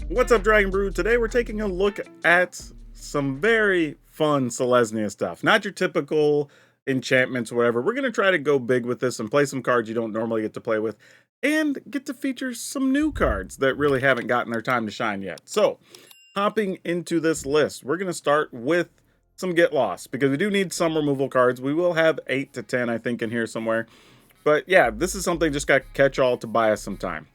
What's up, Dragon Brew? Today we're taking a look at some very fun Selesnya stuff. Not your typical enchantments or whatever. We're going to try to go big with this and play some cards you don't normally get to play with and get to feature some new cards that really haven't gotten their time to shine yet. So, hopping into this list, we're going to start with some Get Lost because we do need some removal cards. We will have 8 to 10, I think, in here somewhere. But yeah, this is something just got catch-all to buy us some time.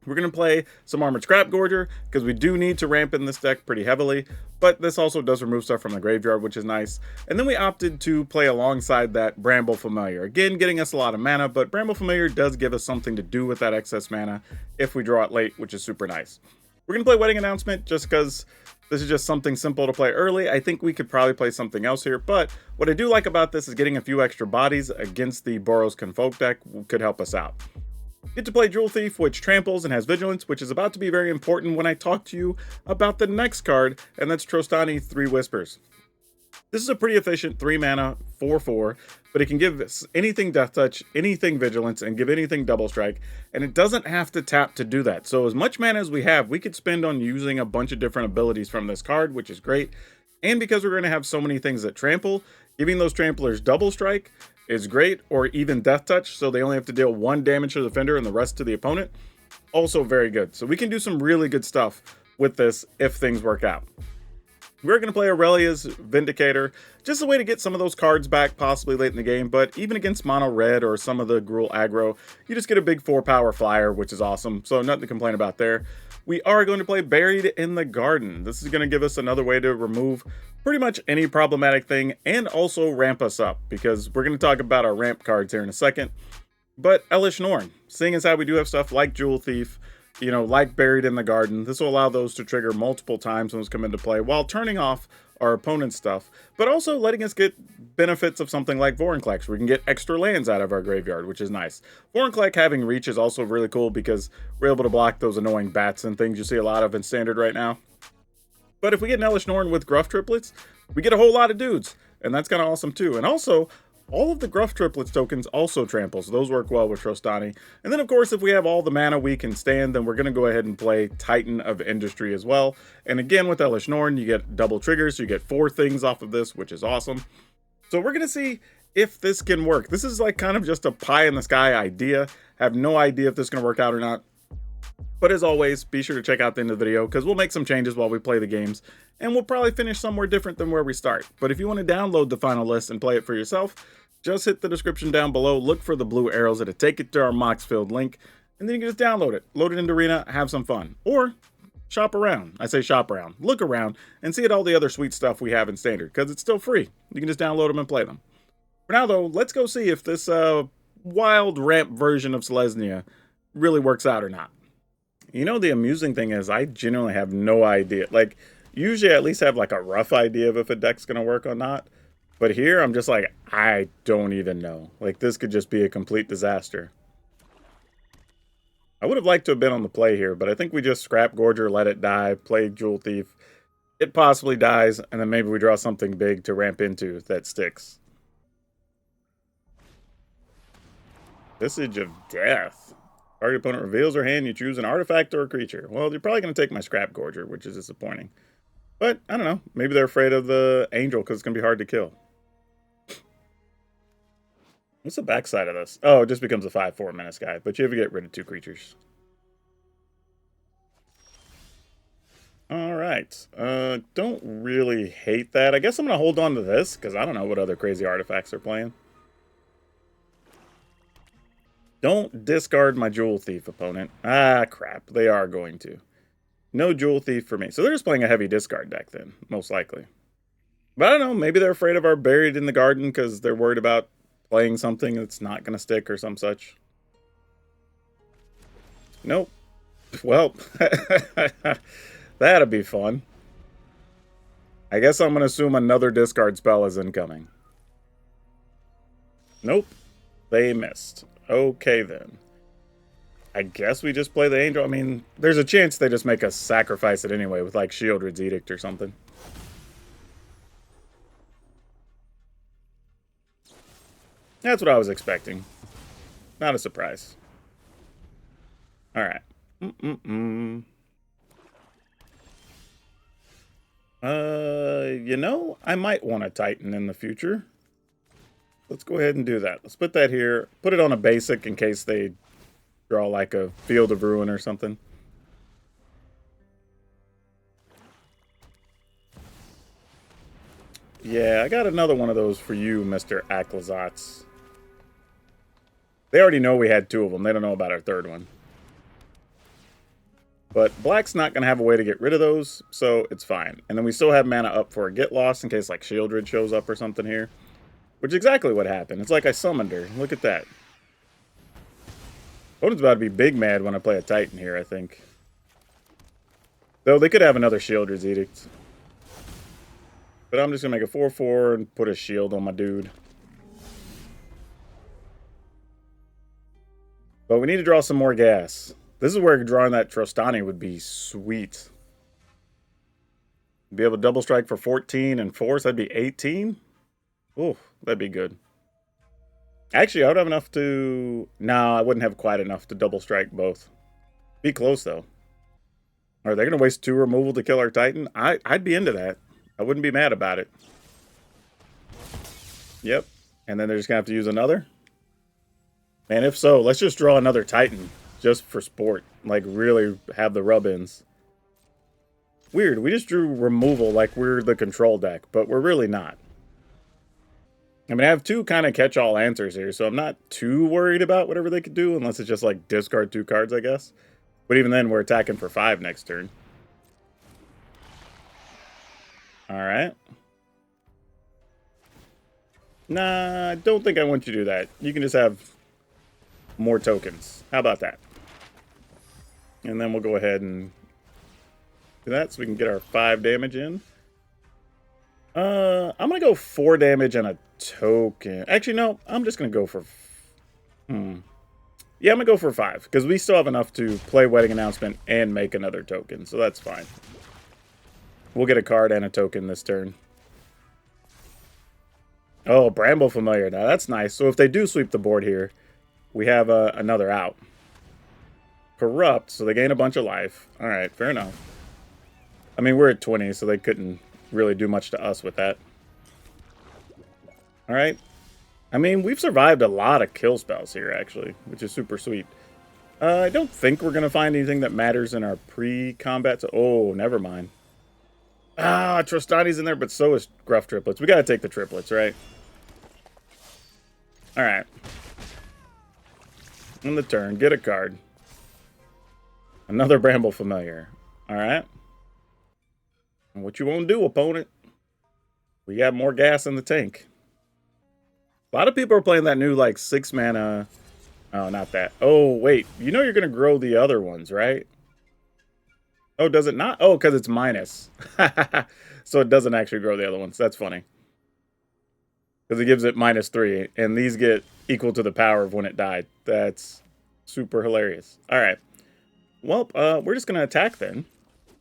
We're going to play some Armored Scrap Gorger, because we do need to ramp in this deck pretty heavily, but this also does remove stuff from the graveyard, which is nice. And then we opted to play alongside that Bramble Familiar. Again, getting us a lot of mana, but Bramble Familiar does give us something to do with that excess mana if we draw it late, which is super nice. We're going to play Wedding Announcement just because this is just something simple to play early. I think we could probably play something else here, but what I do like about this is getting a few extra bodies against the Boros Convoke deck could help us out. Get to play Jewel Thief, which tramples and has vigilance, which is about to be very important when I talk to you about the next card, and that's Trostani 3 Whispers. This is a pretty efficient 3 mana 4/4, but it can give anything Death Touch, anything Vigilance, and give anything Double Strike, and it doesn't have to tap to do that. So as much mana as we have, we could spend on using a bunch of different abilities from this card, which is great. And because we're going to have so many things that trample, giving those tramplers Double Strike is great, or even Death Touch, so they only have to deal 1 damage to the defender and the rest to the opponent. Also very good. So we can do some really good stuff with this if things work out. We're going to play Aurelia's Vindicator, just a way to get some of those cards back possibly late in the game, but even against Mono Red or some of the Gruul Aggro, you just get a big 4-power flyer, which is awesome, so nothing to complain about there. We are going to play Buried in the Garden. This is going to give us another way to remove pretty much any problematic thing and also ramp us up, because we're going to talk about our ramp cards here in a second. But Elesh Norn, seeing as how we do have stuff like Jewel Thief, you know, like Buried in the Garden, this will allow those to trigger multiple times when those come into play while turning off our opponent's stuff, but also letting us get benefits of something like Vorinclex, where we can get extra lands out of our graveyard, which is nice. Vorinclex having reach is also really cool because we're able to block those annoying bats and things you see a lot of in Standard right now. But if we get an Elesh Norn with Gruff Triplets, we get a whole lot of dudes, and that's kind of awesome too. And also, all of the Gruff Triplets tokens also trample, so those work well with Trostani. And then, of course, if we have all the mana we can stand, then we're going to go ahead and play Titan of Industry as well. And again, with Elesh Norn, you get double triggers, so you get 4 things off of this, which is awesome. So we're going to see if this can work. This is like kind of just a pie-in-the-sky idea. I have no idea if this is going to work out or not. But as always, be sure to check out the end of the video, because we'll make some changes while we play the games, and we'll probably finish somewhere different than where we start. But if you want to download the final list and play it for yourself, just hit the description down below, look for the blue arrows that'll take it to our Moxfield link, and then you can just download it, load it into Arena, have some fun. Or shop around. I say shop around. Look around and see at all the other sweet stuff we have in Standard, because it's still free. You can just download them and play them. For now, though, let's go see if this wild ramp version of Selesnya really works out or not. You know, the amusing thing is I genuinely have no idea. Like, usually I at least have like a rough idea of if a deck's going to work or not. But here, I'm just like, I don't even know. Like, this could just be a complete disaster. I would have liked to have been on the play here, but I think we just scrap Gorger, let it die, play Jewel Thief. It possibly dies, and then maybe we draw something big to ramp into that sticks. Visage of Death. Target opponent reveals their hand, you choose an artifact or a creature. Well, you're probably going to take my Scrap Gorger, which is disappointing. But, I don't know, maybe they're afraid of the Angel because it's going to be hard to kill. What's the backside of this? Oh, it just becomes a 5/4 menace guy, but you have to get rid of 2 creatures. Alright, don't really hate that. I guess I'm going to hold on to this, because I don't know what other crazy artifacts they're playing. Don't discard my Jewel Thief, opponent. Ah, crap. They are going to. No Jewel Thief for me. So they're just playing a heavy discard deck then, most likely. But I don't know. Maybe they're afraid of our Buried in the Garden because they're worried about playing something that's not going to stick or some such. Nope. Well, that'll be fun. I guess I'm going to assume another discard spell is incoming. Nope. They missed. Okay, then. I guess we just play the Angel. I mean, there's a chance they just make us sacrifice it anyway with, like, Shieldred's Edict or something. That's what I was expecting. Not a surprise. Alright. You know, I might want a Titan in the future. Let's go ahead and do that. Let's put that here. Put it on a basic in case they draw like a Field of Ruin or something. Yeah, I got another one of those for you, Mr. Aklazats. They already know we had two of them. They don't know about our third one. But black's not going to have a way to get rid of those, so it's fine. And then we still have mana up for a Get Lost in case like Shieldred shows up or something here. Which is exactly what happened. It's like I summoned her. Look at that. Opponent's about to be big mad when I play a Titan here, I think. Though they could have another Shieldred's Edict. But I'm just going to make a 4/4 and put a shield on my dude. But we need to draw some more gas. This is where drawing that Trostani would be sweet. Be able to double strike for 14 and force, that'd be 18. Oh, that'd be good. Actually, I would have enough to... No, I wouldn't have quite enough to double strike both. Be close, though. Are they going to waste 2 removal to kill our Titan? I'd be into that. I wouldn't be mad about it. Yep. And then they're just going to have to use another? Man, if so, let's just draw another Titan. Just for sport. Like, really have the rub-ins. Weird. We just drew removal like we're the control deck. But we're really not. I mean, I have 2 kind of catch-all answers here, so I'm not too worried about whatever they could do, unless it's just, like, discard 2 cards, I guess. But even then, we're attacking for 5 next turn. Alright. Nah, I don't think I want you to do that. You can just have more tokens. How about that? And then we'll go ahead and do that so we can get our 5 damage in. I'm going to go 4 damage and a token. Actually, no. I'm just going to go for... Yeah, I'm going to go for 5. Because we still have enough to play Wedding Announcement and make another token. So that's fine. We'll get a card and a token this turn. Oh, Bramble Familiar. Now, that's nice. So if they do sweep the board here, we have another out. Corrupt, so they gain a bunch of life. Alright, fair enough. I mean, we're at 20, so they couldn't really do much to us with that. Alright. I mean, we've survived a lot of kill spells here, actually, which is super sweet. I don't think we're going to find anything that matters in our pre-combat. Oh, never mind. Ah, Trostani's in there, but so is Gruff Triplets. We got to take the triplets, right? Alright. On the turn, get a card. Another Bramble Familiar. Alright. And what you won't do, opponent? We got more gas in the tank. A lot of people are playing that new, like, 6 mana... Oh, not that. Oh, wait. You know you're going to grow the other ones, right? Oh, does it not? Oh, because it's minus. So it doesn't actually grow the other ones. That's funny. Because it gives it -3. And these get equal to the power of when it died. That's super hilarious. All right. Well, we're just going to attack then.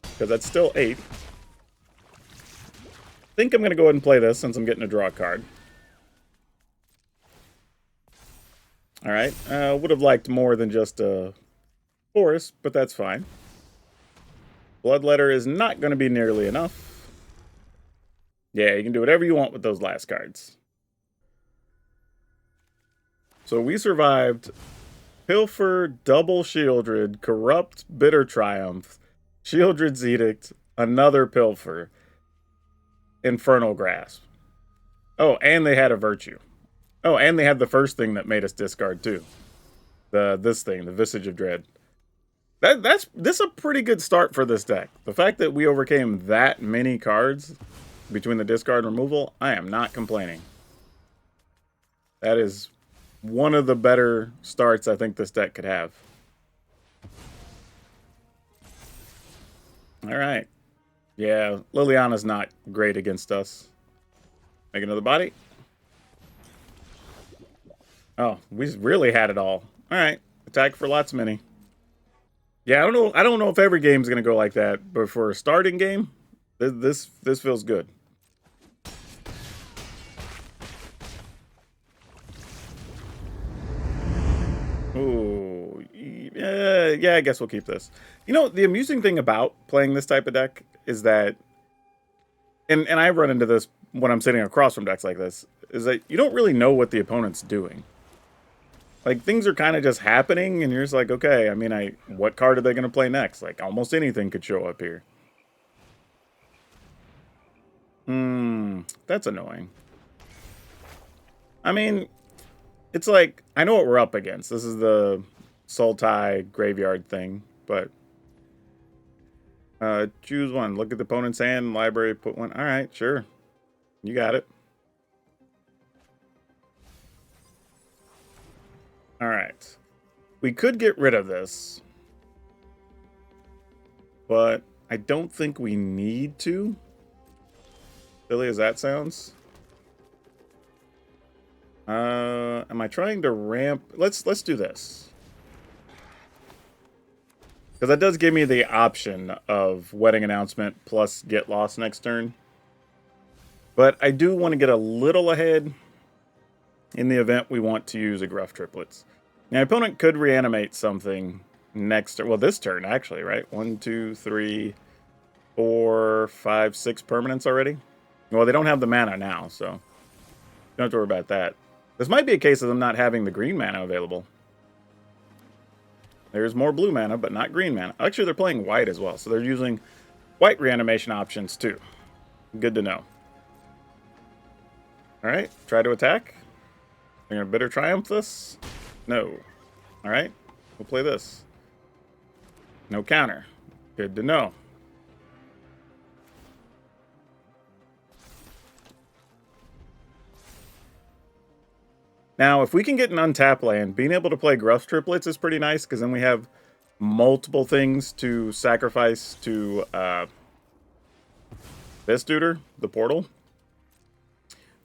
Because that's still 8. I think I'm going to go ahead and play this since I'm getting to draw a card. Alright, would have liked more than just a forest, but that's fine. Bloodletter is not going to be nearly enough. Yeah, you can do whatever you want with those last cards. So we survived Pilfer, Double Shieldred, Corrupt, Bitter Triumph, Shieldred's Edict, another Pilfer, Infernal Grasp. Oh, and they had a Virtue. Oh, and they had the first thing that made us discard too. This thing, the Visage of Dread. This is a pretty good start for this deck. The fact that we overcame that many cards between the discard and removal, I am not complaining. That is one of the better starts I think this deck could have. Alright. Yeah, Liliana's not great against us. Make another body. Oh, we really had it all. All right, attack for lots many. Yeah, I don't know if every game's gonna go like that, but for a starting game, this feels good. Ooh, yeah, I guess we'll keep this. You know, the amusing thing about playing this type of deck is that and I run into this when I'm sitting across from decks like this, is that you don't really know what the opponent's doing. Like, things are kind of just happening, and you're just like, okay, I mean, what card are they going to play next? Like, almost anything could show up here. That's annoying. I mean, it's like, I know what we're up against. This is the Sultai graveyard thing, but choose one. Look at the opponent's hand, library, put one. All right, sure. You got it. All right. We could get rid of this, but I don't think we need to. Silly as that sounds. Am I trying to ramp? Let's do this. Because that does give me the option of Wedding Announcement plus Get Lost next turn. But I do want to get a little ahead in the event we want to use a Gruff Triplets. Now, my opponent could reanimate something next turn. Well, this turn, actually, right? 1, 2, 3, 4, 5, 6 permanents already. Well, they don't have the mana now, so don't have to worry about that. This might be a case of them not having the green mana available. There's more blue mana, but not green mana. Actually, they're playing white as well, so they're using white reanimation options too. Good to know. All right, try to attack. They're going to Bitter Triumph this? No. All right, we'll play this. No counter. Good to know. Now, if we can get an untap land, being able to play Gruff Triplets is pretty nice, because then we have multiple things to sacrifice to this duder, the portal.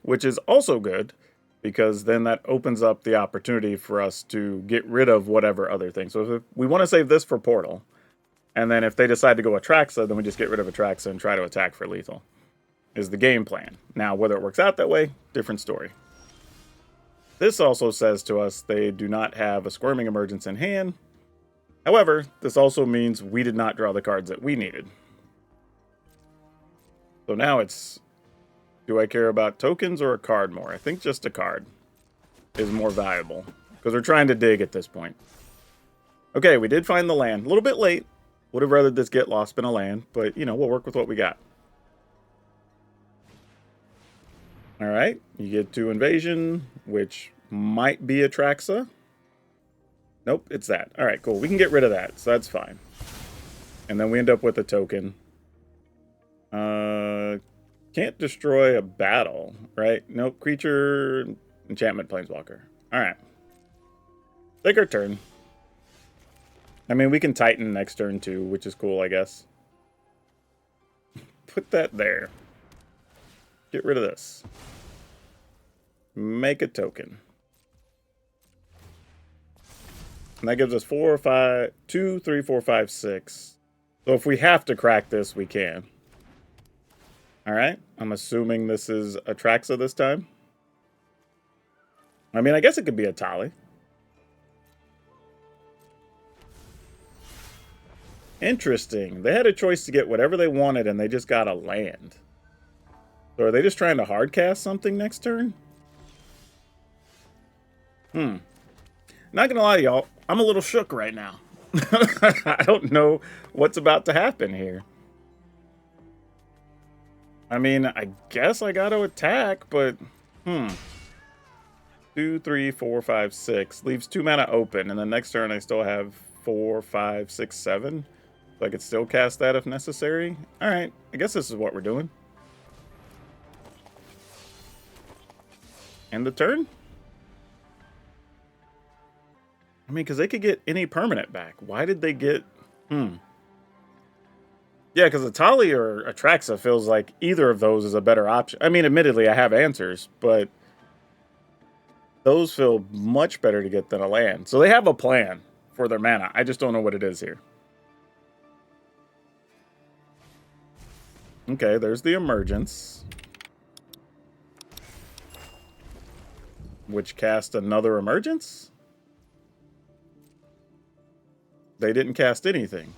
Which is also good, because then that opens up the opportunity for us to get rid of whatever other thing. So if we want to save this for portal, and then if they decide to go Atraxa, then we just get rid of Atraxa and try to attack for lethal, is the game plan. Now, whether it works out that way, different story. This also says to us they do not have a Squirming Emergence in hand. However, this also means we did not draw the cards that we needed. So now it's, do I care about tokens or a card more? I think just a card is more valuable, because we're trying to dig at this point. Okay, we did find the land. A little bit late. Would have rather this Get Lost been a land, but, you know, we'll work with what we got. All right, you get 2 Invasion, which might be Atraxa. Nope, it's that. All right, cool. We can get rid of that, so that's fine. And then we end up with a token. Can't destroy a battle, right? Nope, creature, enchantment, planeswalker. All right. Take our turn. I mean, we can Titan next turn too, which is cool, I guess. Put that there. Get rid of this. Make a token. And that gives us 4, 5, 2, 3, 4, 5, 6. So if we have to crack this, we can. All right. I'm assuming this is Atraxa this time. I mean, I guess it could be a Tali. Interesting. They had a choice to get whatever they wanted, and they just got a land. So are they just trying to hardcast something next turn? Not gonna lie to y'all, I'm a little shook right now. I don't know what's about to happen here. I mean, I guess I got to attack, but 2, 3, 4, 5, 6 leaves 2 mana open, and then next turn I still have 4, 5, 6, 7. So I could still cast that if necessary. All right, I guess this is what we're doing. End the turn? I mean, because they could get any permanent back. Why did they get... Yeah, because Atali or Atraxa feels like either of those is a better option. I mean, admittedly, I have answers, but those feel much better to get than a land. So they have a plan for their mana. I just don't know what it is here. Okay, there's the Emergence, which cast another Emergence? They didn't cast anything.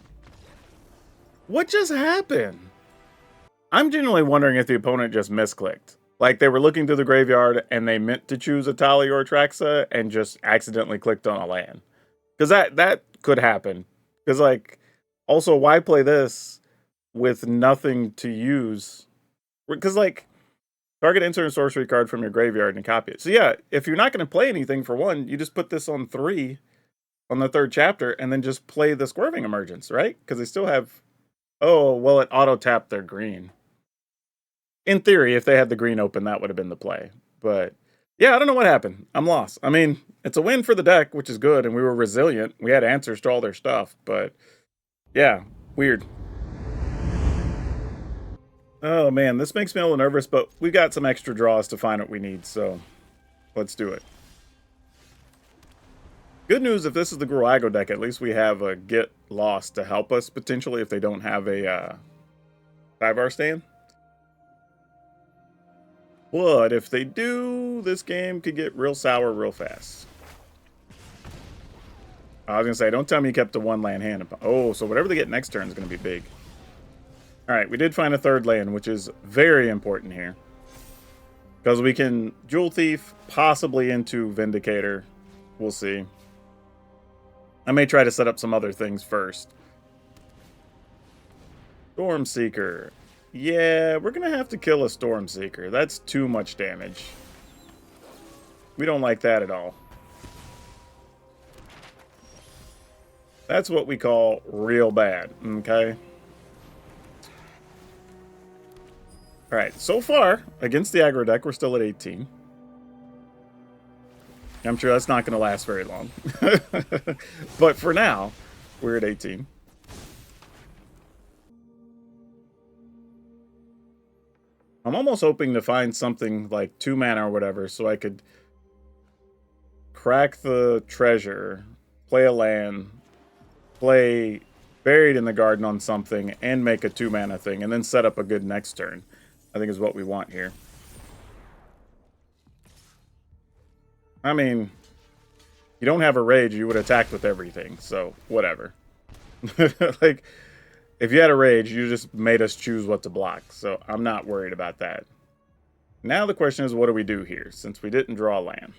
What just happened? I'm genuinely wondering if the opponent just misclicked. Like, they were looking through the graveyard, and they meant to choose a Tali or a Traxa, and just accidentally clicked on a land. Because that could happen. Because, like, also, why play this with nothing to use? Because, like, target insert a sorcery card from your graveyard and copy it. So, yeah, if you're not going to play anything for 1, you just put this on 3 on the 3rd chapter, and then just play the Swerving Emergence, right? Because they still have... Oh, well, it auto-tapped their green. In theory, if they had the green open, that would have been the play. But, yeah, I don't know what happened. I'm lost. I mean, it's a win for the deck, which is good, and we were resilient. We had answers to all their stuff, but, yeah, weird. Oh, man, this makes me a little nervous, but we got some extra draws to find what we need, so let's do it. Good news, if this is the Gruul Aggro deck, at least we have a Get Lost to help us, potentially, if they don't have a 5-hour stand. But if they do, this game could get real sour real fast. I was going to say, don't tell me you kept a 1-land hand. Oh, so whatever they get next turn is going to be big. Alright, we did find a 3rd land, which is very important here. Because we can Jewel Thief, possibly into Vindicator. We'll see. I may try to set up some other things first. Stormseeker. Yeah, we're going to have to kill a Stormseeker. That's too much damage. We don't like that at all. That's what we call real bad, okay? Alright, so far, against the aggro deck, we're still at 18. I'm sure that's not going to last very long. But for now, we're at 18. I'm almost hoping to find something like 2 mana or whatever, so I could crack the treasure, play a land, play Buried in the Garden on something, and make a 2 mana thing, and then set up a good next turn. I think is what we want here. I mean, you don't have a rage, you would attack with everything, so whatever. Like, if you had a rage, you just made us choose what to block, so I'm not worried about that. Now the question is, what do we do here, since we didn't draw land?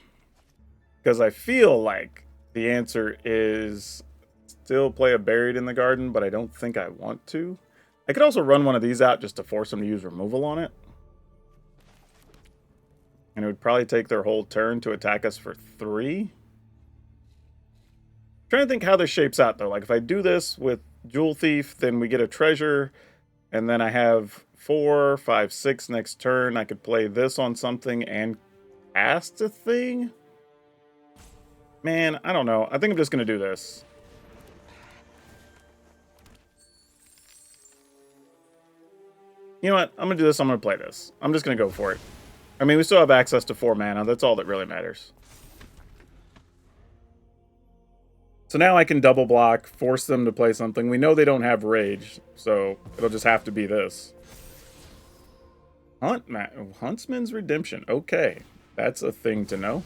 Because I feel like the answer is still play a Buried in the Garden, but I don't think I want to. I could also run one of these out just to force them to use removal on it. And it would probably take their whole turn to attack us for 3. I'm trying to think how this shapes out, though. Like, if I do this with Jewel Thief, then we get a treasure, and then I have 4, 5, 6 next turn. I could play this on something and cast a thing? Man, I don't know. I think I'm just going to do this. You know what? I'm going to do this. I'm going to play this. I'm just going to go for it. I mean, we still have access to 4 mana. That's all that really matters. So now I can double block, force them to play something. We know they don't have rage, so it'll just have to be this. Huntsman's Redemption. Okay, that's a thing to know.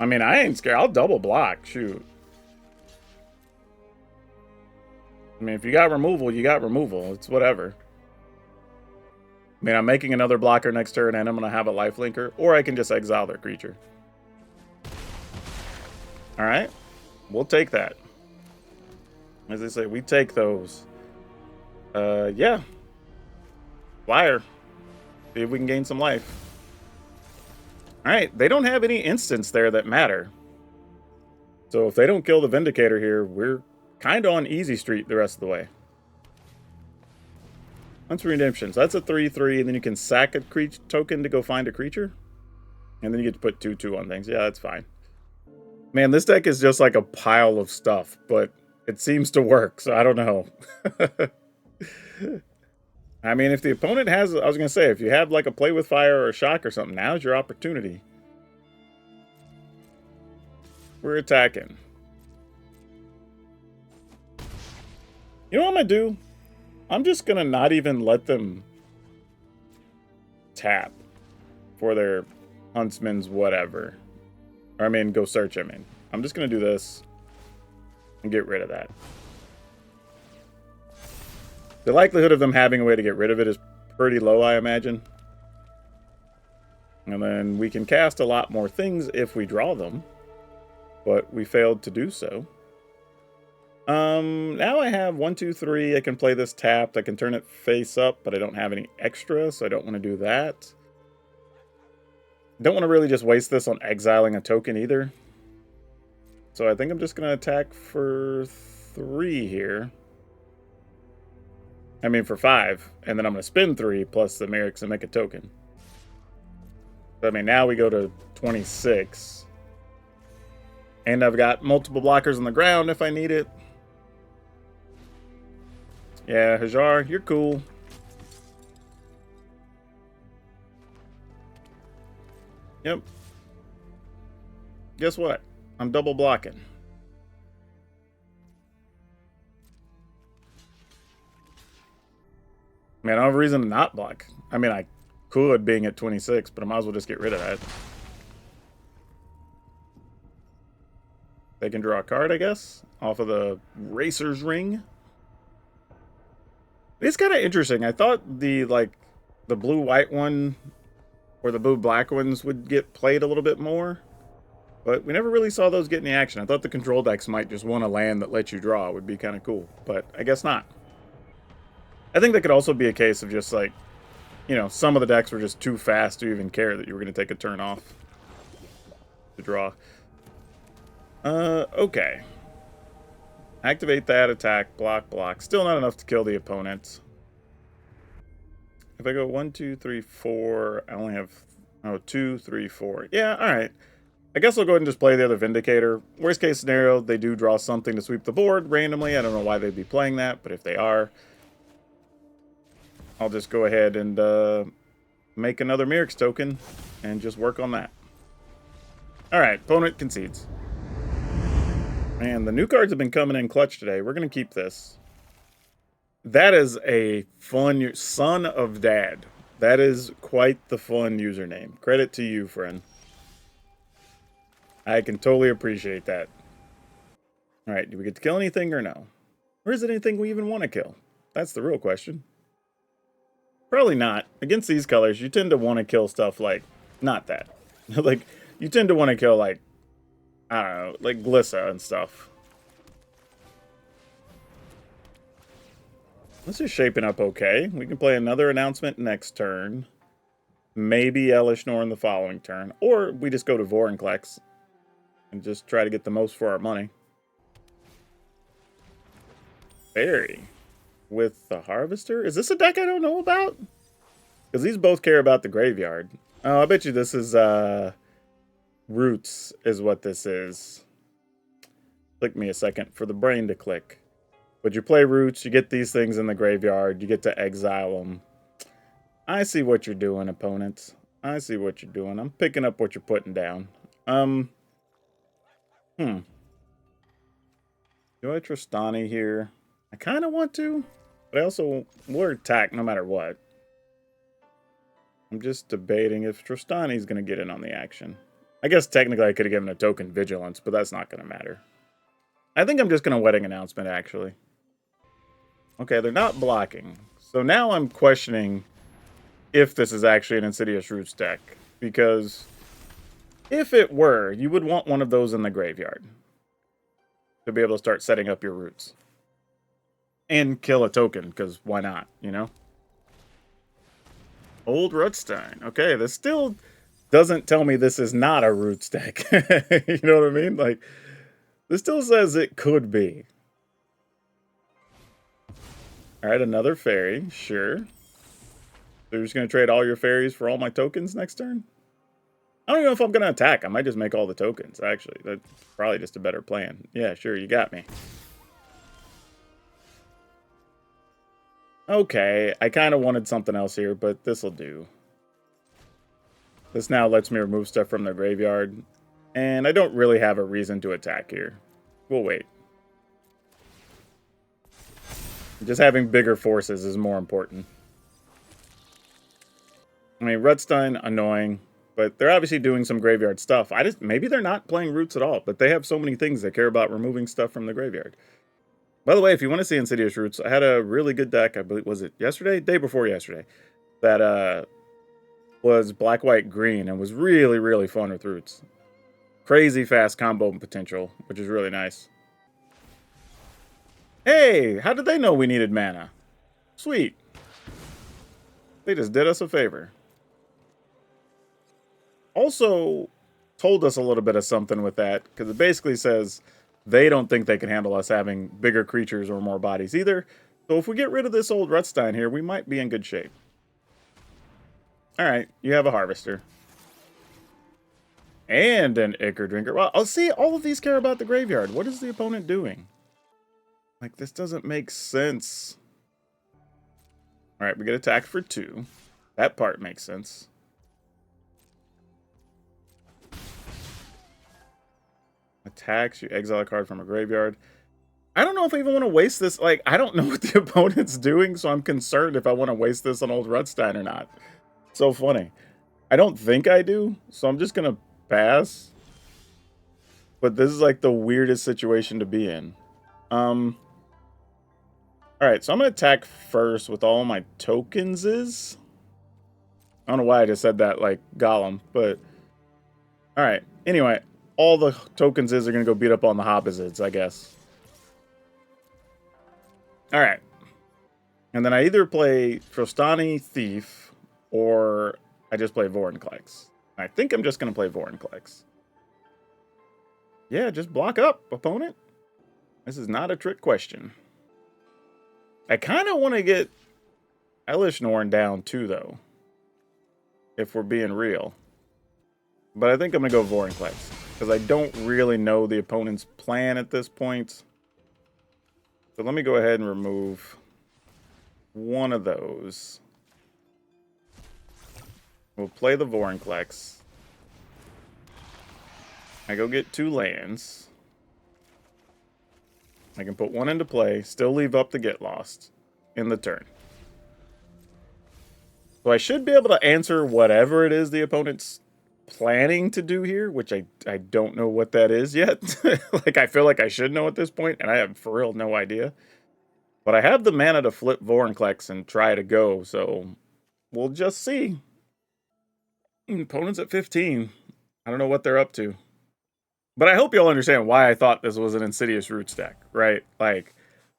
I mean, I ain't scared. I'll double block. Shoot. I mean, if you got removal, you got removal. It's whatever. I mean, I'm making another blocker next turn, and I'm going to have a lifelinker, or I can just exile their creature. All right, we'll take that. As they say, we take those. Yeah. Flyer. See if we can gain some life. All right, they don't have any instants there that matter. So if they don't kill the Vindicator here, we're kind of on easy street the rest of the way. Hunt's Redemption. So that's a 3/3, and then you can sack a token to go find a creature. And then you get to put 2/2 on things. Yeah, that's fine. Man, this deck is just like a pile of stuff, but it seems to work, so I don't know. I mean, if the opponent has, I was going to say, if you have like a Play with Fire or a Shock or something, now's your opportunity. We're attacking. You know what I'm going to do? I'm just going to not even let them tap for their Huntsman's whatever. Or, I mean, go search him in. I'm just going to do this and get rid of that. The likelihood of them having a way to get rid of it is pretty low, I imagine. And then we can cast a lot more things if we draw them. But we failed to do so. Now I have 1, 2, 3. I can play this tapped. I can turn it face up, but I don't have any extra, so I don't want to do that. Don't want to really just waste this on exiling a token either. So I think I'm just going to attack for 3 here. I mean for 5. And then I'm going to spin 3 plus the Merrick's and make a token. So, I mean, now we go to 26. And I've got multiple blockers on the ground if I need it. Yeah, Hajar, you're cool. Yep. Guess what? I'm double blocking. Man, I don't have a reason to not block. I mean, I could being at 26, but I might as well just get rid of that. They can draw a card, I guess, off of the Racer's Ring. It's kind of interesting. I thought the blue-white one or the blue-black ones would get played a little bit more. But we never really saw those get any action. I thought the control decks might just want a land that lets you draw. It would be kind of cool. But I guess not. I think that could also be a case of just like, you know, some of the decks were just too fast to even care that you were going to take a turn off to draw. Okay. Activate that, attack, block, block. Still not enough to kill the opponent. If I go 1, 2, 3, 4, I only have 2, 3, 4. Yeah, alright. I guess I'll go ahead and just play the other Vindicator. Worst case scenario, they do draw something to sweep the board randomly. I don't know why they'd be playing that, but if they are, I'll just go ahead and make another Merrick's token and just work on that. Alright, opponent concedes. Man, the new cards have been coming in clutch today. We're going to keep this. That is a fun... Son of Dad. That is quite the fun username. Credit to you, friend. I can totally appreciate that. Alright, do we get to kill anything or no? Or is it anything we even want to kill? That's the real question. Probably not. Against these colors, you tend to want to kill stuff like... Not that. Like, you tend to want to kill, like... I don't know, like Glissa and stuff. This is shaping up okay. We can play another announcement next turn. Maybe Elesh Norn the following turn. Or we just go to Vorinclex and just try to get the most for our money. Fairy with the Harvester? Is this a deck I don't know about? Because these both care about the graveyard. Oh, I bet you this is... Roots is what this is. Click me a second for the brain to click. But you play Roots, you get these things in the graveyard, you get to exile them. I see what you're doing, opponents. I see what you're doing. I'm picking up what you're putting down. Do I Trostani here? I kind of want to, but I also will attack no matter what. I'm just debating if Trostani's going to get in on the action. I guess technically I could have given a token Vigilance, but that's not going to matter. I think I'm just going to Wedding Announcement, actually. Okay, they're not blocking. So now I'm questioning if this is actually an Insidious Roots deck. Because if it were, you would want one of those in the graveyard to be able to start setting up your roots. And kill a token, because why not, you know? Old Rutstein. Okay, this still... doesn't tell me this is not a Roots deck. You know what I mean? Like, this still says it could be. Alright, another fairy. Sure. So you're just going to trade all your fairies for all my tokens next turn? I don't even know if I'm going to attack. I might just make all the tokens, actually. That's probably just a better plan. Yeah, sure, you got me. Okay, I kind of wanted something else here, but this'll do. This now lets me remove stuff from their graveyard. And I don't really have a reason to attack here. We'll wait. Just having bigger forces is more important. I mean, Rutstein, annoying. But they're obviously doing some graveyard stuff. Maybe they're not playing Roots at all. But they have so many things that care about removing stuff from the graveyard. By the way, if you want to see Insidious Roots, I had a really good deck, I believe, was it yesterday? Day before yesterday. That was black, white, green, and was really, really fun with Roots. Crazy fast combo potential, which is really nice. Hey, how did they know we needed mana? Sweet. They just did us a favor. Also told us a little bit of something with that, because it basically says they don't think they can handle us having bigger creatures or more bodies either. So if we get rid of this old Rutstein here, we might be in good shape. Alright, you have a Harvester. And an Ichor Drinker. Well, I'll see, all of these care about the graveyard. What is the opponent doing? Like, this doesn't make sense. Alright, we get attacked for 2. That part makes sense. Attacks, you exile a card from a graveyard. I don't know if I even want to waste this. Like, I don't know what the opponent's doing, so I'm concerned if I want to waste this on old Rutstein or not. So funny. I don't think I do, so I'm just going to pass. But this is like the weirdest situation to be in. Alright, so I'm going to attack first with all my tokens is. I don't know why I just said that like Gollum, but... Alright, anyway, all the tokens is are going to go beat up on the Hobbizids, I guess. Alright. And then I either play Trostani, Thief, or I just play Vorinclex. I think I'm just going to play Vorinclex. Yeah, just block up, opponent. This is not a trick question. I kind of want to get Elesh Norn down too, though. If we're being real. But I think I'm going to go Vorinclex. Because I don't really know the opponent's plan at this point. So let me go ahead and remove one of those. We'll play the Vorinclex. I go get 2 lands. I can put 1 into play, still leave up the Get Lost in the turn. So I should be able to answer whatever it is the opponent's planning to do here, which I don't know what that is yet. Like, I feel like I should know at this point, and I have for real no idea. But I have the mana to flip Vorinclex and try to go, so we'll just see. Opponent's at 15. I don't know what they're up to. But I hope you'll understand why I thought this was an Insidious Roots deck, right? Like,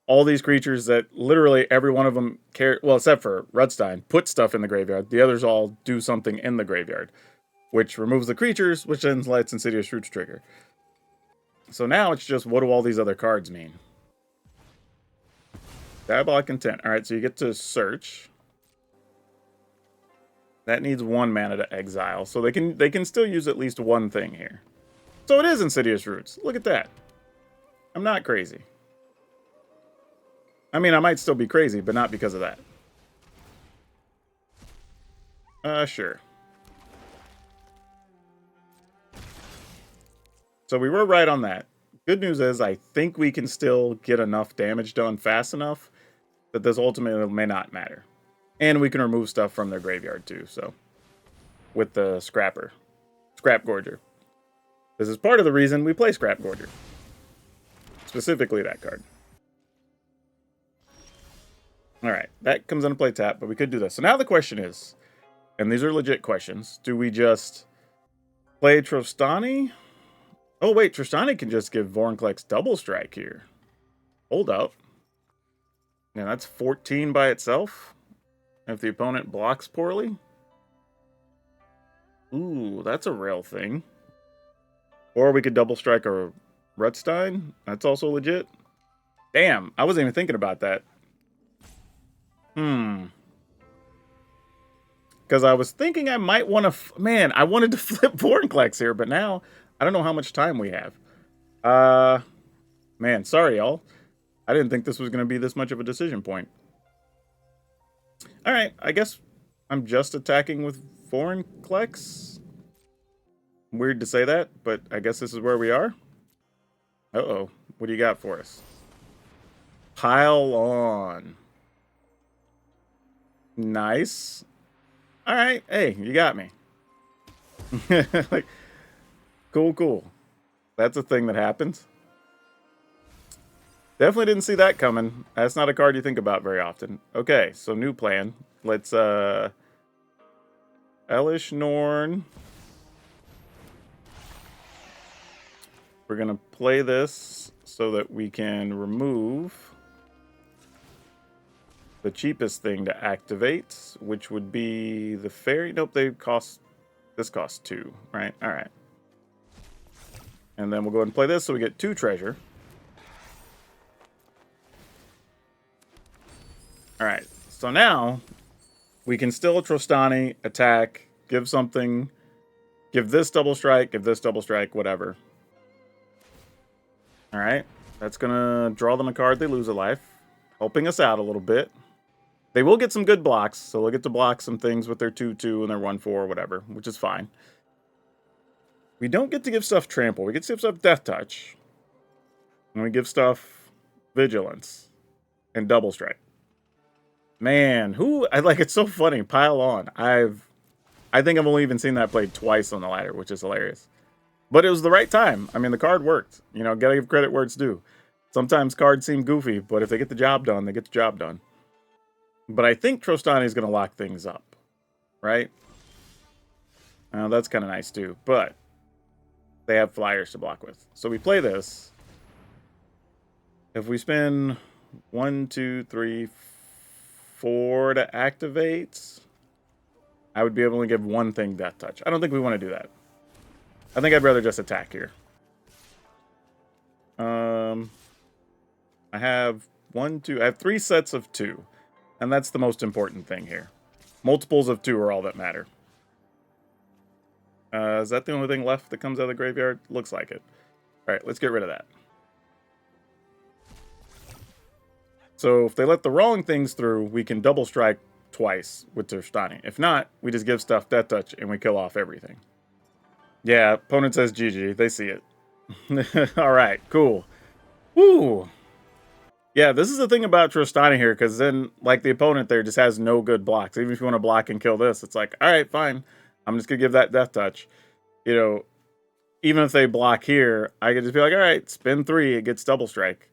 all these creatures that literally every one of them care, well, except for Rutstein, put stuff in the graveyard. The others all do something in the graveyard, which removes the creatures, which then lets Insidious Roots trigger. So now it's just, what do all these other cards mean? Diabolic Intent. Alright, so you get to search. That needs 1 mana to exile, so they can still use at least one thing here. So it is Insidious Roots. Look at that. I'm not crazy. I mean, I might still be crazy, but not because of that. Sure. So we were right on that. Good news is I think we can still get enough damage done fast enough that this ultimately may not matter. And we can remove stuff from their graveyard too, so. With the Scrap Gorger. This is part of the reason we play Scrap Gorger. Specifically that card. Alright, that comes into play tap, but we could do this. So now the question is, and these are legit questions, do we just play Trostani? Oh wait, Trostani can just give Vorinclex double strike here. Hold up. Yeah, that's 14 by itself. If the opponent blocks poorly. Ooh, that's a real thing. Or we could double strike a Rutstein. That's also legit. Damn, I wasn't even thinking about that. Because I was thinking I might want to... Man, I wanted to flip Vorinclex here, but now I don't know how much time we have. Man, sorry, y'all. I didn't think this was going to be this much of a decision point. Alright, I guess I'm just attacking with Vorinclex. Weird to say that, but I guess this is where we are. Uh-oh. What do you got for us? Pile on. Nice. Alright, hey, you got me. Like, cool. That's a thing that happens. Definitely didn't see that coming. That's not a card you think about very often. Okay, so new plan. Let's, Elesh Norn. We're going to play this so that we can remove the cheapest thing to activate, which would be the fairy. Nope, they cost, this costs 2, right? All right. And then we'll go ahead and play this so we get 2 treasure. All right, so now we can still Trostani, attack, give something, give this double strike, whatever. All right, that's gonna draw them a card. They lose a life, helping us out a little bit. They will get some good blocks, so they'll get to block some things with their 2/2 and their 1/4, whatever, which is fine. We don't get to give stuff trample. We get to give stuff death touch, and we give stuff vigilance and double strike. Man, it's so funny. Pile on. I think I've only even seen that played twice on the ladder, which is hilarious. But it was the right time. I mean, the card worked. You know, gotta give credit where it's due. Sometimes cards seem goofy, but if they get the job done, they get the job done. But I think Trostani is gonna lock things up, right? That's kind of nice too, but they have flyers to block with. So we play this. If we spend 1, 2, 3, 4 to activate, I would be able to give one thing death touch. I don't think we want to do that. I think I'd rather just attack here. I have 1, 2. I have 3 sets of 2, and that's the most important thing here. Multiples of 2 are all that matter. Is that the only thing left that comes out of the graveyard? Looks like it. All right, let's get rid of that. So if they let the wrong things through, we can double strike twice with Trostani. If not, we just give stuff death touch and we kill off everything. Yeah, opponent says GG. They see it. All right, cool. Woo! Yeah, this is the thing about Trostani here, because then, like, the opponent there just has no good blocks. Even if you want to block and kill this, it's like, all right, fine. I'm just going to give that death touch. You know, even if they block here, I could just be like, all right, spin 3, it gets double strike.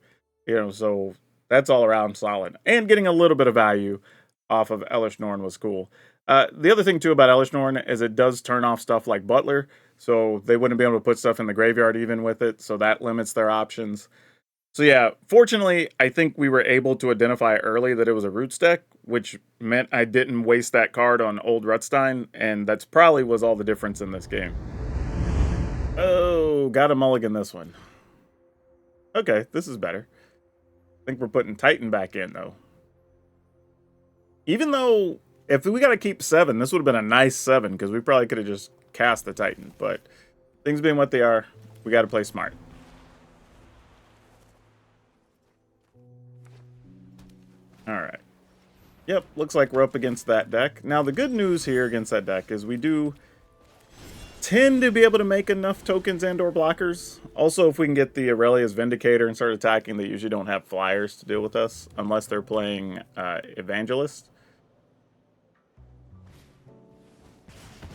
You know, so that's all around solid. And getting a little bit of value off of Elesh Norn was cool. The other thing, too, about Elesh Norn is it does turn off stuff like Butler, so they wouldn't be able to put stuff in the graveyard even with it, so that limits their options. So yeah, fortunately, I think we were able to identify early that it was a Roots deck, which meant I didn't waste that card on Old Rutstein, and that's probably was all the difference in this game. Oh, gotta mulligan this one. Okay, this is better. I think we're putting Titan back in, though. Even though, if we gotta keep 7, this would have been a nice 7, because we probably could have just cast the Titan, but things being what they are, we gotta play smart. Alright. Yep, looks like we're up against that deck. Now, the good news here against that deck is we do tend to be able to make enough tokens and or blockers. Also, if we can get the Aurelia's Vindicator and start attacking, they usually don't have flyers to deal with us, unless they're playing Evangelist.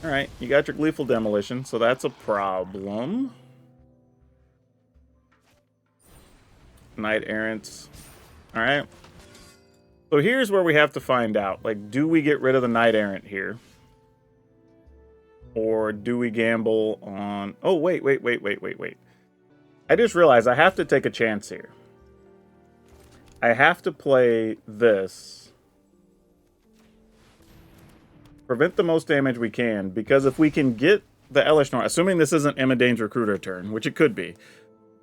Alright, you got your Gleeful Demolition, so that's a problem. Knight Errant. Alright. So here's where we have to find out. Like, do we get rid of the Knight Errant here? Or do we gamble on... Oh, wait. I just realized I have to take a chance here. I have to play this. Prevent the most damage we can, because if we can get the Elesh Norn, assuming this isn't Midrange Recruiter turn, which it could be,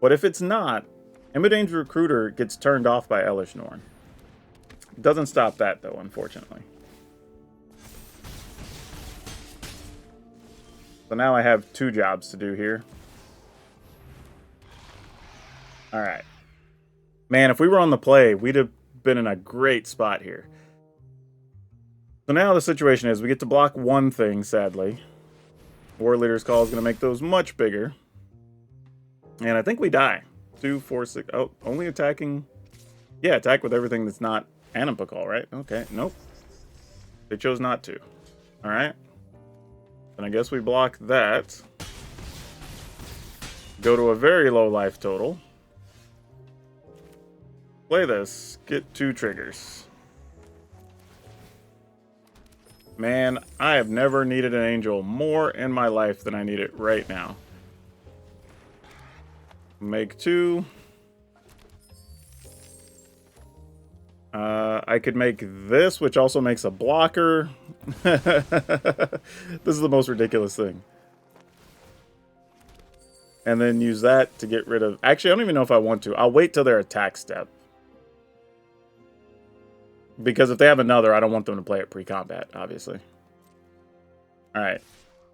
but if it's not, Midrange Recruiter gets turned off by Elesh Norn. Doesn't stop that, though, unfortunately. So now I have 2 jobs to do here. Alright. Man, if we were on the play, we'd have been in a great spot here. So now the situation is we get to block one thing, sadly. War Leader's Call is going to make those much bigger. And I think we die. 2, 4, 6... Oh, only attacking... Yeah, attack with everything that's not Anima Call, right? Okay, nope. They chose not to. Alright. And I guess we block that. Go to a very low life total. Play this. Get 2 triggers. Man, I have never needed an angel more in my life than I need it right now. Make 2. I could make this, which also makes a blocker. This is the most ridiculous thing. And then use that to get rid of... Actually, I don't even know if I want to. I'll wait till their attack step. Because if they have another, I don't want them to play it pre-combat, obviously. Alright.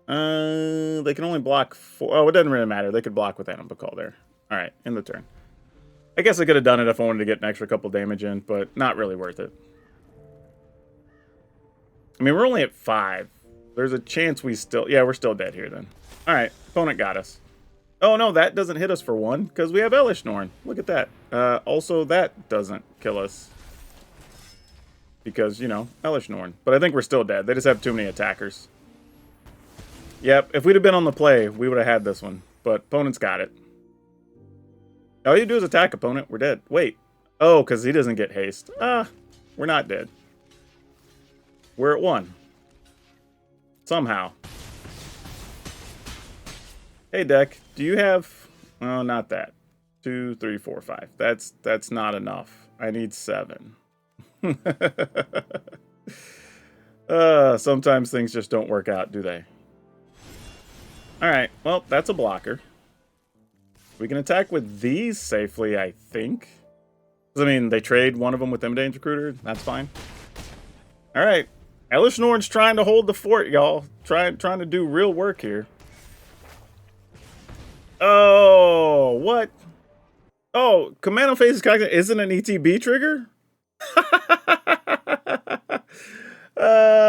They can only block 4... Oh, it doesn't really matter. They could block with Animal Call there. Alright, in the turn. I guess I could have done it if I wanted to get an extra couple damage in, but not really worth it. I mean, we're only at 5. There's a chance we still... Yeah, we're still dead here then. Alright, opponent got us. Oh, no, that doesn't hit us for 1, because we have Elesh Norn. Look at that. Also, that doesn't kill us. Because, you know, Elesh Norn. But I think we're still dead. They just have too many attackers. Yep, if we'd have been on the play, we would have had this one. But opponent's got it. All you do is attack, opponent. We're dead. Wait. Oh, because he doesn't get haste. We're not dead. We're at 1. Somehow. Hey, deck. Do you have... Oh, not that. 2, 3, 4, 5. That's not enough. I need 7. Sometimes things just don't work out, do they? Alright, well, that's a blocker. We can attack with these safely, I think. I mean, they trade one of them with Midrange Recruiter. That's fine. Alright. Elesh Norn's trying to hold the fort, y'all. Trying to do real work here. Oh, what? Oh, Command on Faces Cocktail isn't an ETB trigger?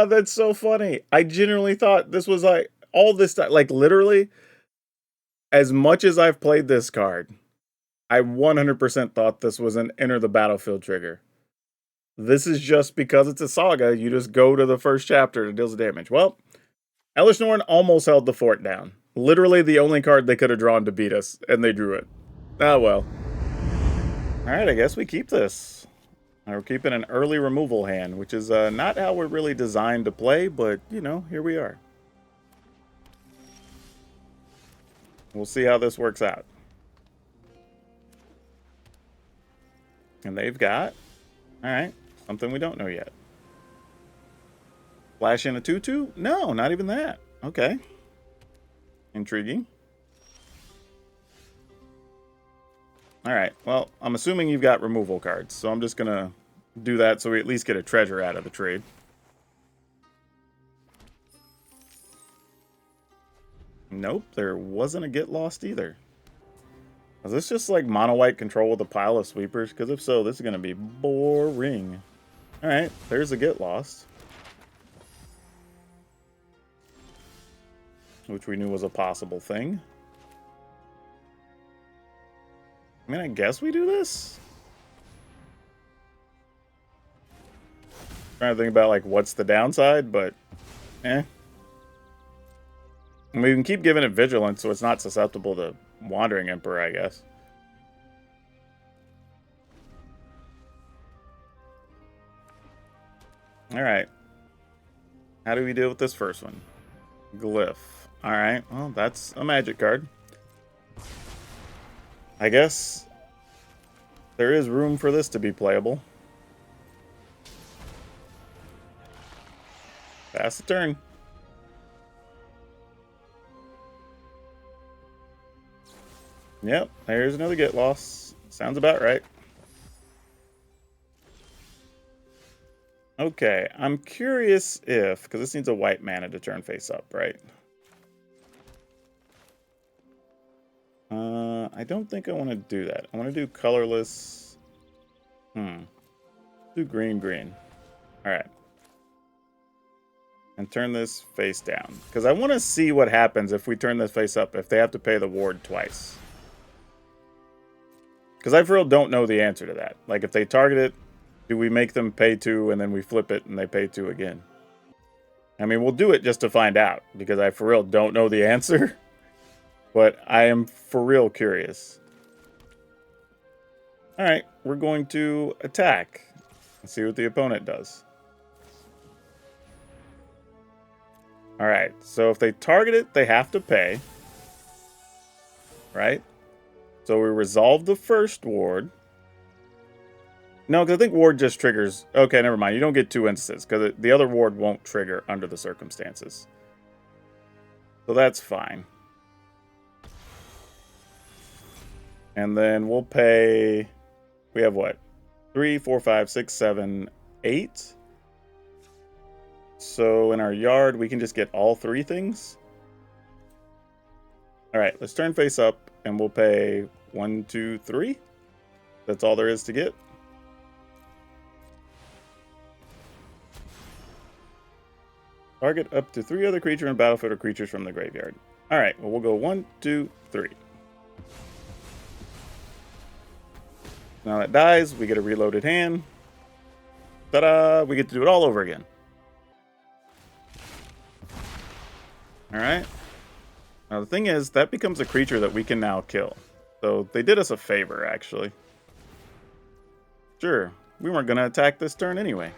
That's so funny. I genuinely thought this was like all this stuff. Like literally, as much as I've played this card, I 100% thought this was an enter the battlefield trigger. This is just because it's a saga. You just go to the first chapter to deal the damage. Well, Elesh Norn almost held the fort down. Literally the only card they could have drawn to beat us, and they drew it. Oh well. Alright, I guess we keep this. We're keeping an early removal hand, which is not how we're really designed to play, but, you know, here we are. We'll see how this works out. And they've got, alright, something we don't know yet. Flash in a 2/2? No, not even that. Okay. Intriguing. Alright, well, I'm assuming you've got removal cards, so I'm just gonna do that so we at least get a treasure out of the trade. Nope, there wasn't a get lost either. Is this just like mono white control with a pile of sweepers? Because if so, this is gonna be boring. Alright, there's a get lost. Which we knew was a possible thing. I mean, I guess we do this? Trying to think about, like, what's the downside, but, eh. I mean, we can keep giving it Vigilance so it's not susceptible to Wandering Emperor, I guess. Alright. How do we deal with this first one? Glyph. Alright, well, that's a magic card. I guess there is room for this to be playable. Pass the turn. Yep, there's another get lost. Sounds about right. Okay, I'm curious if, because this needs a white mana to turn face up, right? I don't think I want to do that. I want to do colorless. Do green, green. Alright. And turn this face down. Because I want to see what happens if we turn this face up, if they have to pay the ward twice. Because I for real don't know the answer to that. Like, if they target it, do we make them pay 2 and then we flip it and they pay 2 again? I mean, we'll do it just to find out. Because I for real don't know the answer. But I am for real curious. All right, we're going to attack and see what the opponent does. All right, so if they target it, they have to pay. Right? So we resolve the first ward. No, because I think ward just triggers. Okay, never mind. You don't get 2 instances because the other ward won't trigger under the circumstances. So that's fine. And then we'll pay. We have what? 3, 4, 5, 6, 7, 8. So in our yard, we can just get all 3 things. All right, let's turn face up and we'll pay 1, 2, 3. That's all there is to get. Target up to 3 other creature in battlefield or creatures from the graveyard. All right, well, we'll go 1, 2, 3. Now that dies, we get a reloaded hand. Ta-da! We get to do it all over again. All right. Now the thing is, that becomes a creature that we can now kill. So they did us a favor, actually. Sure, we weren't going to attack this turn anyway.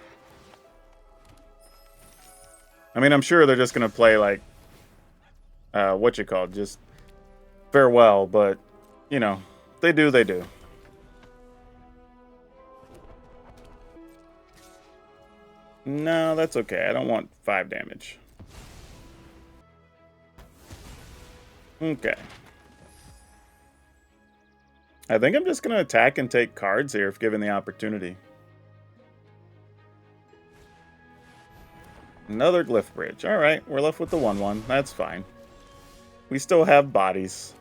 I mean, I'm sure they're just going to play, like, just farewell, but, you know, they do, they do. No, that's okay. I don't want 5 damage. Okay. I think I'm just going to attack and take cards here if given the opportunity. Another Glyph Bridge. Alright, we're left with the 1/1. That's fine. We still have bodies.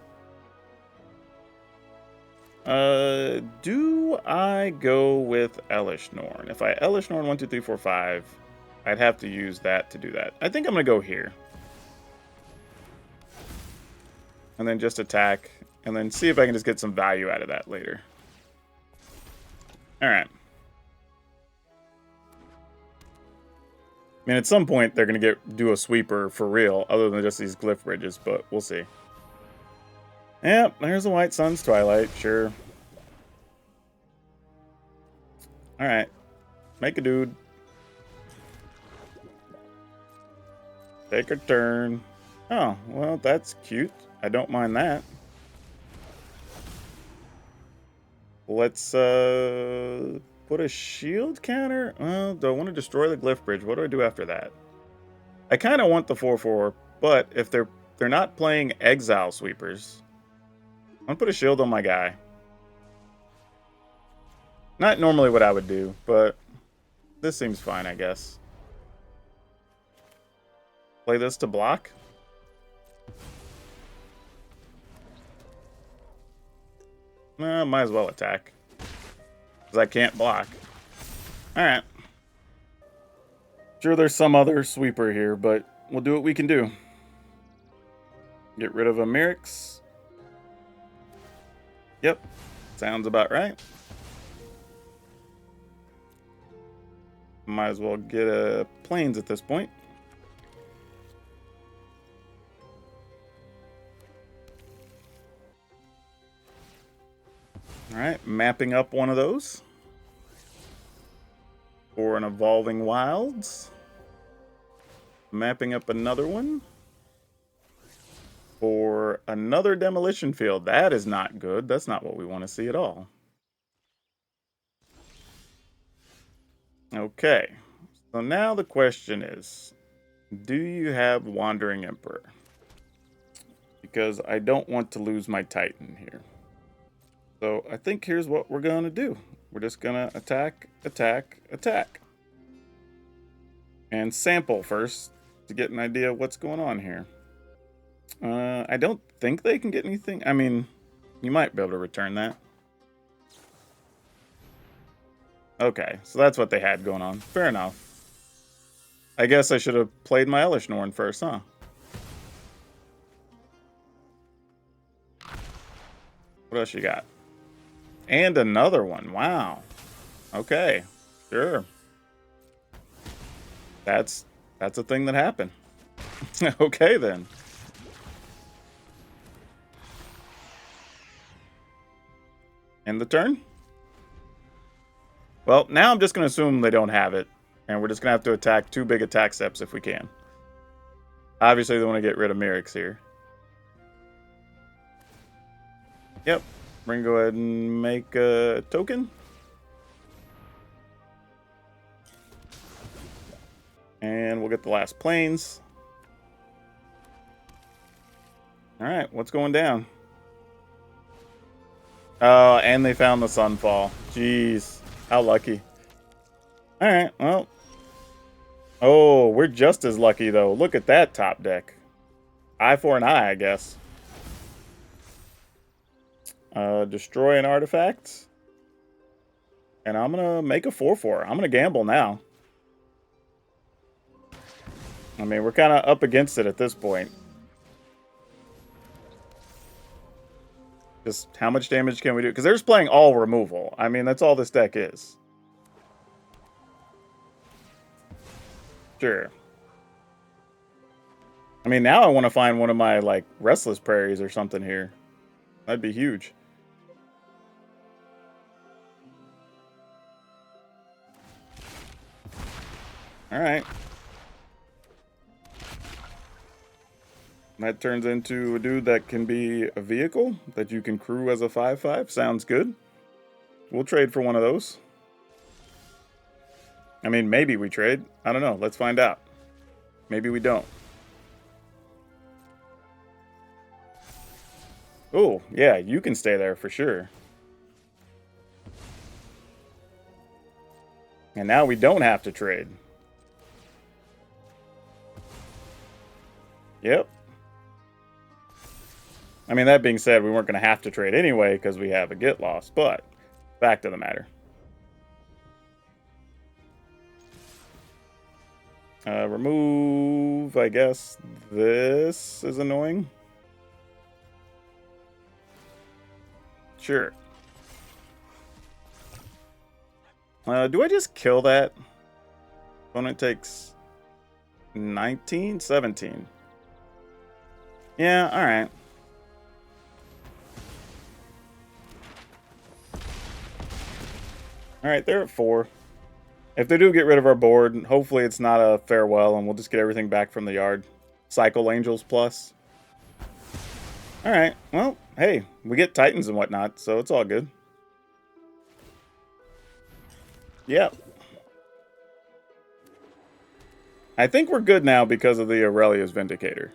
Do I go with Elesh Norn? If I Elesh Norn 1, 2, 3, 4, 5, I'd have to use that to do that. I think I'm going to go here. And then just attack. And then see if I can just get some value out of that later. Alright. I mean, at some point, they're going to do a sweeper for real, other than just these Glyph Bridges, but we'll see. Yep, there's the White Sun's Twilight, sure. Alright. Make a dude. Take a turn. Oh, well, that's cute. I don't mind that. Let's put a shield counter. Well, do I want to destroy the Glyph Bridge? What do I do after that? I kind of want the 4/4, but if they're not playing exile sweepers, I'm gonna put a shield on my guy. Not normally what I would do, but this seems fine, I guess. Play this to block. Might as well attack. Because I can't block. Alright. Sure, there's some other sweeper here, but we'll do what we can do. Get rid of a Mirix. Yep. Sounds about right. Might as well get a Plains at this point. Alright, mapping up one of those. For an Evolving Wilds. Mapping up another one. For another Demolition Field. That is not good. That's not what we want to see at all. Okay. So now the question is, do you have Wandering Emperor? Because I don't want to lose my Titan here. So I think here's what we're going to do. We're just going to attack, attack, attack. And sample first to get an idea of what's going on here. I don't think they can get anything. I mean, you might be able to return that. Okay, so that's what they had going on. Fair enough. I guess I should have played my Elesh Norn first, huh? What else you got? And another one. Wow. Okay. Sure. That's a thing that happened. Okay, then. End the turn? Well, now I'm just going to assume they don't have it. And we're just going to have to attack 2 big attack steps if we can. Obviously, they want to get rid of Merrick's here. Yep. We're going to go ahead and make a token. And we'll get the last planes. Alright, what's going down? Oh, and they found the Sunfall. Jeez. How lucky. Alright, well. Oh, we're just as lucky, though. Look at that top deck. Eye for an eye, I guess. Destroy an artifact. And I'm going to make a 4/4. I'm going to gamble now. I mean, we're kind of up against it at this point. Just how much damage can we do? Because they're just playing all removal. I mean, that's all this deck is. Sure. I mean, now I want to find one of my, like, Restless Prairies or something here. That'd be huge. Alright. That turns into a dude that can be a vehicle that you can crew as a 5/5. Sounds good. We'll trade for one of those. I mean, maybe we trade. I don't know. Let's find out. Maybe we don't. Oh, yeah, you can stay there for sure. And now we don't have to trade. Yep. I mean, that being said, we weren't going to have to trade anyway because we have a get loss, but back to the matter. Remove, I guess this is annoying. Sure. Do I just kill that? Opponent takes 19? 17. Yeah, alright. Alright, they're at 4. If they do get rid of our board, hopefully it's not a farewell and we'll just get everything back from the yard. Cycle Angels plus. Alright, well, hey, we get Titans and whatnot, so it's all good. Yep. I think we're good now because of the Aurelia's Vindicator.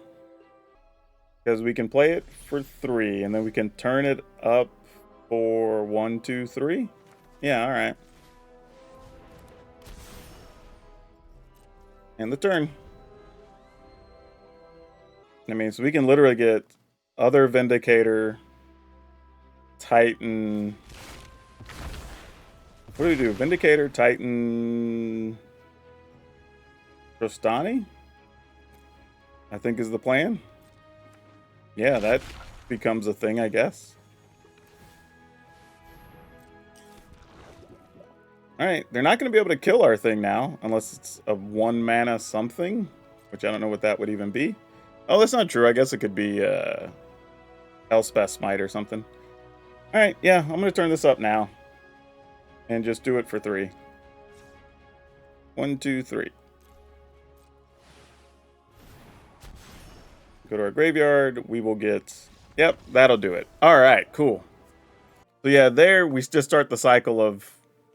Because we can play it for 3, and then we can turn it up for 1, 2, 3. Yeah, alright. And the turn. I mean, so we can literally get other Vindicator, Titan. What do we do? Vindicator, Titan, Trostani? I think is the plan. Yeah, that becomes a thing, I guess. Alright, they're not going to be able to kill our thing now, unless it's a 1 mana something, which I don't know what that would even be. Oh, that's not true. I guess it could be Elspeth Smite or something. Alright, yeah, I'm going to turn this up now. And just do it for 3. 1, 2, 3. Go to our graveyard. We will get... Yep, that'll do it. Alright, cool. So yeah, there we just start the cycle of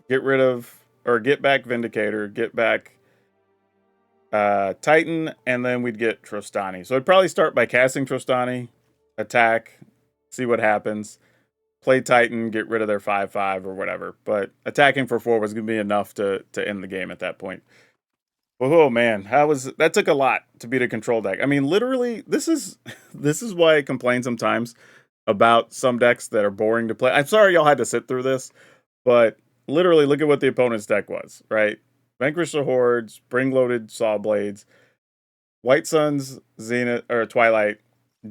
get rid of, or get back Vindicator, get back Titan, and then we'd get Trostani. So I'd probably start by casting Trostani, attack, see what happens, play Titan, get rid of their 5/5 or whatever. But attacking for 4 was going to be enough to end the game at that point. Oh man, that took a lot to beat a control deck. I mean, literally, this is why I complain sometimes about some decks that are boring to play. I'm sorry y'all had to sit through this, but literally look at what the opponent's deck was, right? Vanquish the Horde, Spring-Loaded Sawblades, White Suns, Zenith, or Twilight,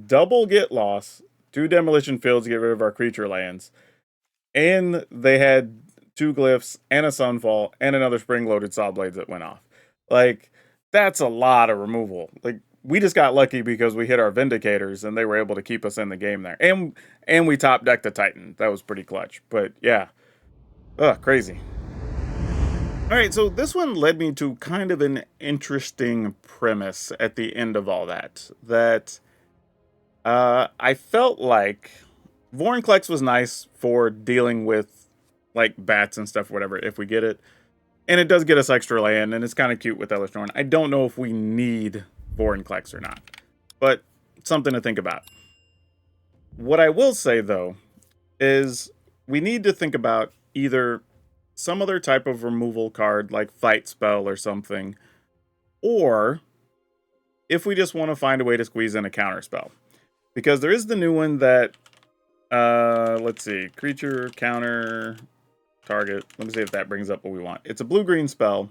double Get Loss, 2 Demolition Fields to get rid of our creature lands, and they had 2 Glyphs, and a Sunfall, and another Spring-Loaded Sawblades that went off. Like, that's a lot of removal. Like, we just got lucky because we hit our Vindicators, and they were able to keep us in the game there. And we top-decked the Titan. That was pretty clutch. But, yeah. Ugh, crazy. All right, so this one led me to kind of an interesting premise at the end of all that. I felt like Vorinclex was nice for dealing with like bats and stuff, whatever, if we get it. And it does get us extra land, and it's kind of cute with Elesh Norn. I don't know if we need Vorinclex or not, but something to think about. What I will say, though, is we need to think about either some other type of removal card, like Fight Spell or something, or if we just want to find a way to squeeze in a counter spell. Because there is the new one that, let's see, creature, counter, target. Let me see if that brings up what we want. It's a blue-green spell,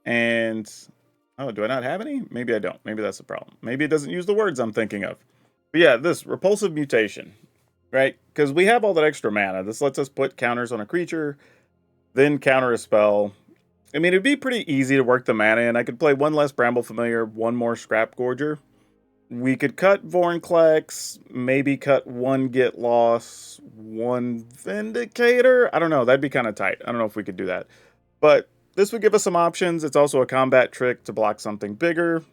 and, oh, do I not have any? Maybe I don't. Maybe that's the problem. Maybe it doesn't use the words I'm thinking of. But yeah, this Repulsive Mutation, right? Because we have all that extra mana. This lets us put counters on a creature, then counter a spell. I mean, it'd be pretty easy to work the mana in. I could play one less Bramble Familiar, one more Scrap Gorger. We could cut Vorinclex, maybe cut one Get Lost, one Vindicator. I don't know. That'd be kind of tight. I don't know if we could do that. But this would give us some options. It's also a combat trick to block something bigger.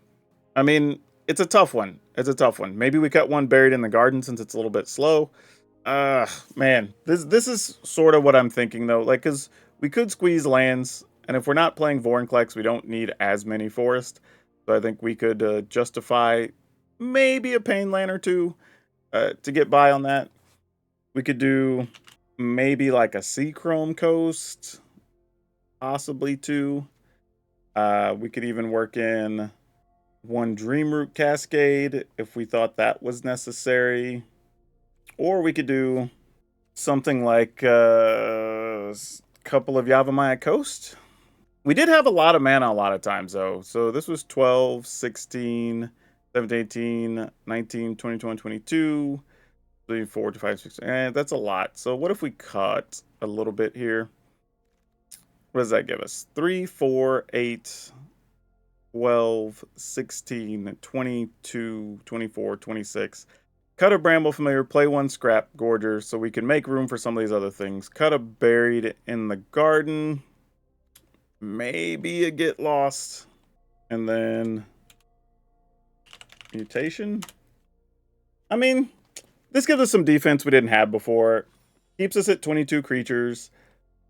I mean, it's a tough one. It's a tough one. Maybe we cut one Buried in the Garden since it's a little bit slow. Man, this is sort of what I'm thinking, though. Like, because we could squeeze lands, and if we're not playing Vorinclex, we don't need as many forests. So I think we could justify maybe a Pain Land or two to get by on that. We could do maybe like a Sea Chrome Coast, possibly two. We could even work in one Dreamroot Cascade if we thought that was necessary. Or we could do something like a couple of Yavimaya Coast. We did have a lot of mana a lot of times, though. So this was 12, 16, 17, 18, 19, 20, 21, 22, 3, 4, 5, 6. That's a lot. So what if we cut a little bit here? What does that give us? 3, 4, 8, 12, 16, 22, 24, 26. Cut a Bramble Familiar, play one Scrap Gorger so we can make room for some of these other things. Cut a Buried in the Garden. Maybe a Get Lost. And then Mutation. I mean, this gives us some defense we didn't have before. Keeps us at 22 creatures,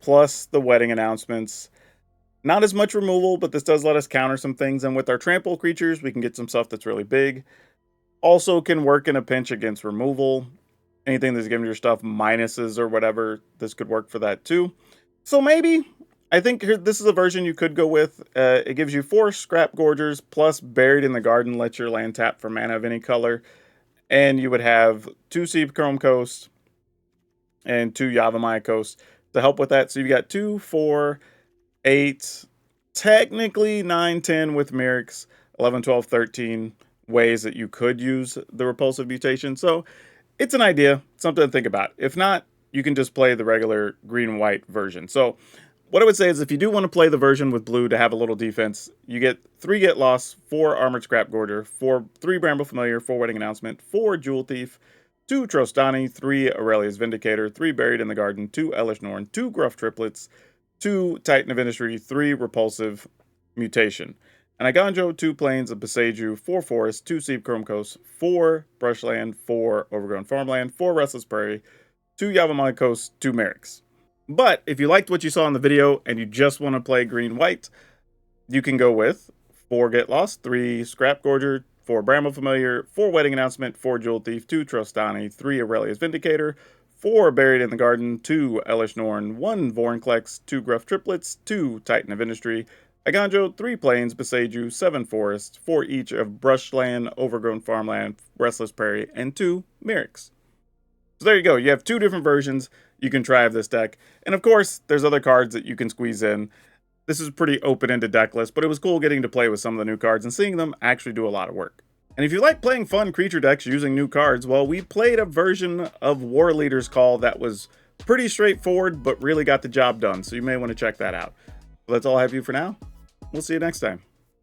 plus the Wedding Announcements. Not as much removal, but this does let us counter some things. And with our trample creatures, we can get some stuff that's really big. Also can work in a pinch against removal. Anything that's giving your stuff minuses or whatever, this could work for that too. So maybe, I think this is a version you could go with. It gives you 4 Scrap Gorgers, plus Buried in the Garden, lets your land tap for mana of any color. And you would have 2 Sea Chrome Coast and 2 Yavimaya Coast to help with that. So you've got 2, 4, 8, technically 9, 10 with Mirrex, 11, 12, 13 ways that you could use the Repulsive Mutation. So it's an idea, something to think about. If not, you can just play the regular green-white version. So what I would say is if you do want to play the version with blue to have a little defense, you get 3 Get Lost, 4 Armored Scrap Gorger, 3 Bramble Familiar, 4 Wedding Announcement, 4 Jewel Thief, 2 Trostani, 3 Aurelia's Vindicator, 3 Buried in the Garden, 2 Elesh Norn, 2 Gruff Triplets, 2 Titan of Industry, 3 Repulsive Mutation. And Iganjo, 2 Plains of Boseiju, 4 Forests, 2 Sea Chrome Coast, 4 Brushland, 4 Overgrown Farmland, 4 Restless Prairie, 2 Yavimaya Coast, 2 Mirrex. But if you liked what you saw in the video and you just want to play green-white, you can go with 4 Get Lost, 3 Scrap Gorger, 4 Bramble Familiar, 4 Wedding Announcement, 4 Jewel Thief, 2 Trostani, 3 Aurelia's Vindicator, 4 Buried in the Garden, 2 Elesh Norn, 1 Vorinclex, 2 Gruff Triplets, 2 Titan of Industry, Iganjo, 3 Plains, Boseiju, 7 Forests, 4 each of Brushland, Overgrown Farmland, Restless Prairie, and 2 Mirrex. So there you go. You have 2 different versions you can try of this deck. And of course, there's other cards that you can squeeze in. This is a pretty open-ended deck list, but it was cool getting to play with some of the new cards and seeing them actually do a lot of work. And if you like playing fun creature decks using new cards, well, we played a version of War Leader's Call that was pretty straightforward, but really got the job done. So you may want to check that out. Well, that's all I have for you for now. We'll see you next time.